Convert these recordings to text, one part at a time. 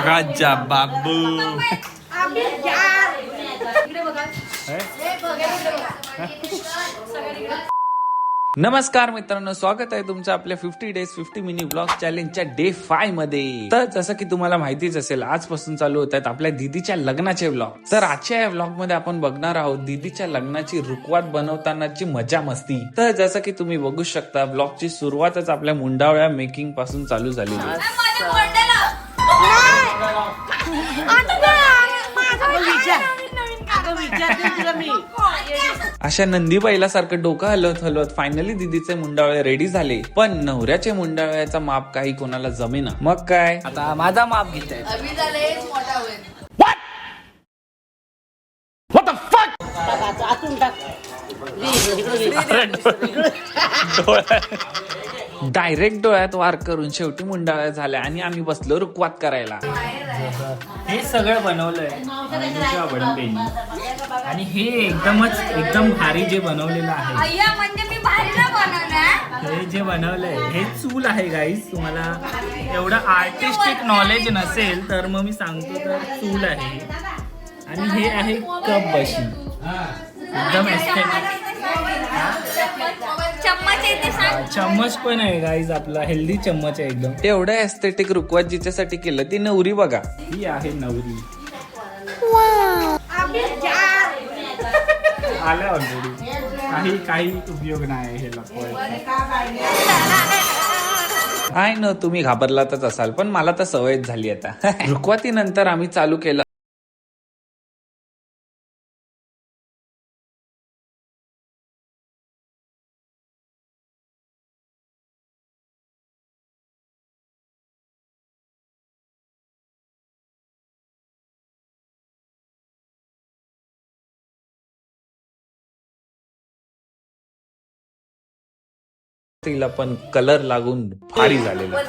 राजा बाबू नमस्कार मित्रांनो, स्वागत आहे तुमचं आपल्या 50 डेज 50 मिनी ब्लॉग चॅलेंजच्या डे 5 मध्ये. तर जसं की तुम्हाला माहितीच असेल, आजपासून चालू होत आहेत आपल्या दीदीच्या लग्नाचे ब्लॉग. तर आजच्या या ब्लॉग मध्ये आपण बघणार आहोत दीदीच्या लग्नाची रुखवात बनवतानाची मजा मस्ती. तर जसं की तुम्ही बघू शकता, ब्लॉगची सुरुवातच आपल्या मुंडावळ्या मेकिंग पासून चालू झालेली आहे. अशा नंदीबाईला सारखं डोकं हलवत हलवत फायनली दीदीचे मुंडावळे रेडी झाले. पण नवऱ्याचे मुंडावळ्याचा माप काही कोणाला जमेना. मग काय, आता माझा माप घेत आहे. डायरेक्ट डोळ्यात वार करून शेवटी मुंडावळ्या झाल्या आणि आम्ही बसलो रुखवात करायला. हे सगळं बनवलंय नंदीच्या बहिणीने. आणि हे एकदम भारी जे बनवलेलं आहे, हे जे बनवलंय हे चूल आहे गाईस. तुम्हाला एवढं आर्टिस्टिक नॉलेज नसेल तर मग मी सांगतो, तर चूल आहे. आणि हे आहे कप बशी, एकदम एस्थेटिक. चम्मच पण आहे गाईज, आपला हेल्दी चम्मच आहे एकदम. एवढं एस्थेटिक रुखवात जिच्यासाठी केलं ती नवरी बघा. ही आहे नवरी. आल्या ऑलरेडी. काही उपयोग नाही हे लपवायचा. आय नो तुम्ही घाबरलातच असाल, पण मला तर सवयच झाली आता. रुखवातीनंतर आम्ही चालू केलं तिला पण कलर लागून भारी झालेला.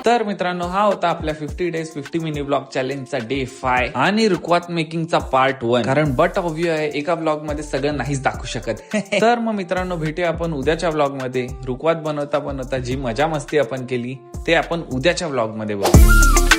तर मित्रांनो, हा होता आपल्या 50 डेज 50 मिनी ब्लॉग चॅलेंजचा डे 5 आणि रुखवात मेकिंगचा पार्ट 1. कारण बट ऑब्व्हियस आहे, एका ब्लॉग मध्ये सगळं नाहीच दाखवू शकत. तर मग मित्रांनो, भेटूया आपण उद्याच्या ब्लॉग मध्ये. रुखवात बनवता बनवता जी मजा मस्ती आपण केली ते आपण उद्याच्या ब्लॉग मध्ये बघू.